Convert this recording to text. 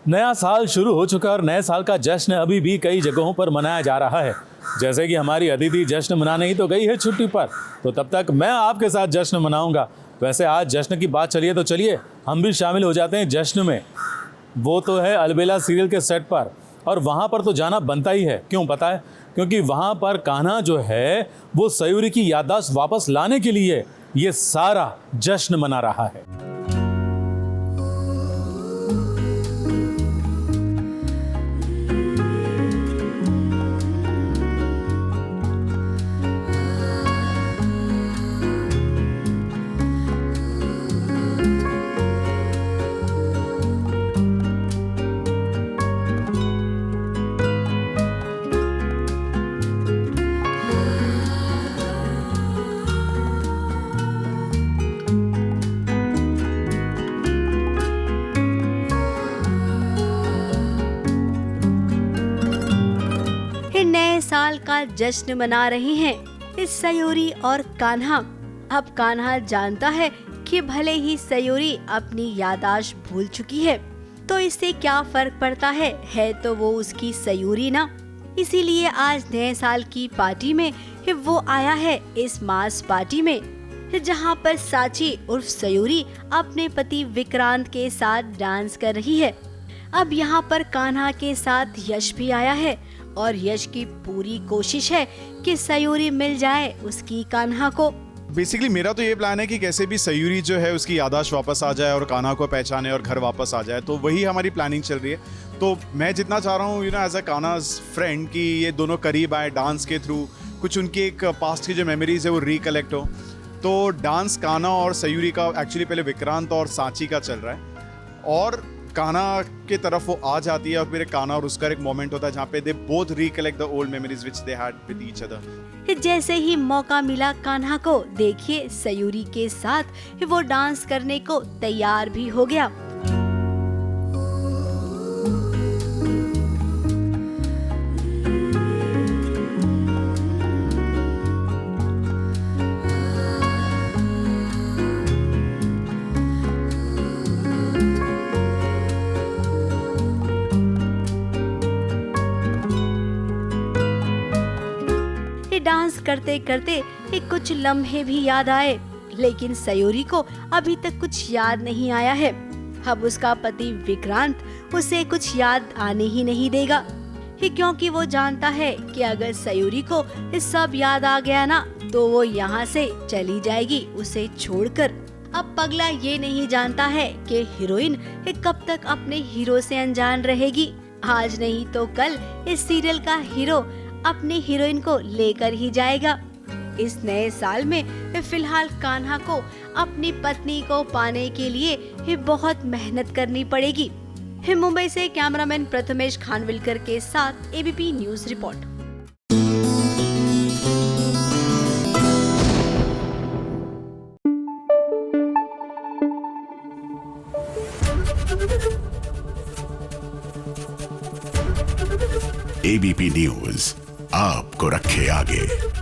नया साल शुरू हो चुका और नए साल का जश्न अभी भी कई जगहों पर मनाया जा रहा है। जैसे कि हमारी अदिति जश्न मनाने ही तो गई है छुट्टी पर, तो तब तक मैं आपके साथ जश्न मनाऊंगा। वैसे आज जश्न की बात चलिए तो चलिए हम भी शामिल हो जाते हैं जश्न में। वो तो है अलबेला सीरियल के सेट पर, और वहाँ पर तो जाना बनता ही है। क्यों पता है? क्योंकि वहाँ पर कान्हा जो है वो सयूरी की याददाश्त वापस लाने के लिए ये सारा जश्न मना रहा है। नए साल का जश्न मना रहे हैं इस सयूरी और कान्हा। अब कान्हा जानता है कि भले ही सयूरी अपनी याददाश्त भूल चुकी है तो इससे क्या फर्क पड़ता है तो वो उसकी सयूरी ना। इसीलिए आज नए साल की पार्टी में वो आया है, इस मास पार्टी में, जहाँ पर साची उर्फ सयूरी अपने पति विक्रांत के साथ डांस कर रही है। अब यहाँ पर कान्हा के साथ यश भी आया है और यश की पूरी कोशिश है कि सयूरी मिल जाए उसकी कान्हा को। बेसिकली मेरा तो ये प्लान है कि कैसे भी सयूरी जो है उसकी याददाश्त वापस आ जाए और कान्हा को पहचाने और घर वापस आ जाए, तो वही हमारी प्लानिंग चल रही है। तो मैं जितना चाह रहा हूँ एज अ कान्हा's फ्रेंड कि ये दोनों करीब आए डांस के थ्रू, कुछ उनकी एक पास्ट की जो मेमोरीज है वो रिकलेक्ट हो। तो डांस कान्हा और सयूरी का एक्चुअली पहले विक्रांत और सांची का चल रहा है, और कान्हा के तरफ वो आ जाती है और फिर कान्हा और उसका एक मोमेंट होता है जहाँ पे they both recollect the old memories which they had with each other. जैसे ही मौका मिला कान्हा को, देखिए सयूरी के साथ वो डांस करने को तैयार भी हो गया। डांस करते करते कुछ लम्हे भी याद आए, लेकिन सयूरी को अभी तक कुछ याद नहीं आया है। अब उसका पति विक्रांत उसे कुछ याद आने ही नहीं देगा, क्योंकि वो जानता है कि अगर सयूरी को सब याद आ गया ना तो वो यहाँ से चली जाएगी उसे छोड़कर। अब पगला ये नहीं जानता है कि हीरोइन कब तक अपने हीरो से अनजान रहेगी। आज नहीं तो कल इस सीरियल का हीरो अपनी हीरोइन को लेकर ही जाएगा। इस नए साल में फिलहाल कान्हा को अपनी पत्नी को पाने के लिए बहुत मेहनत करनी पड़ेगी। मुंबई से कैमरामैन प्रथमेश खानविलकर के साथ ABP news report. ABP news आपको रखे आगे।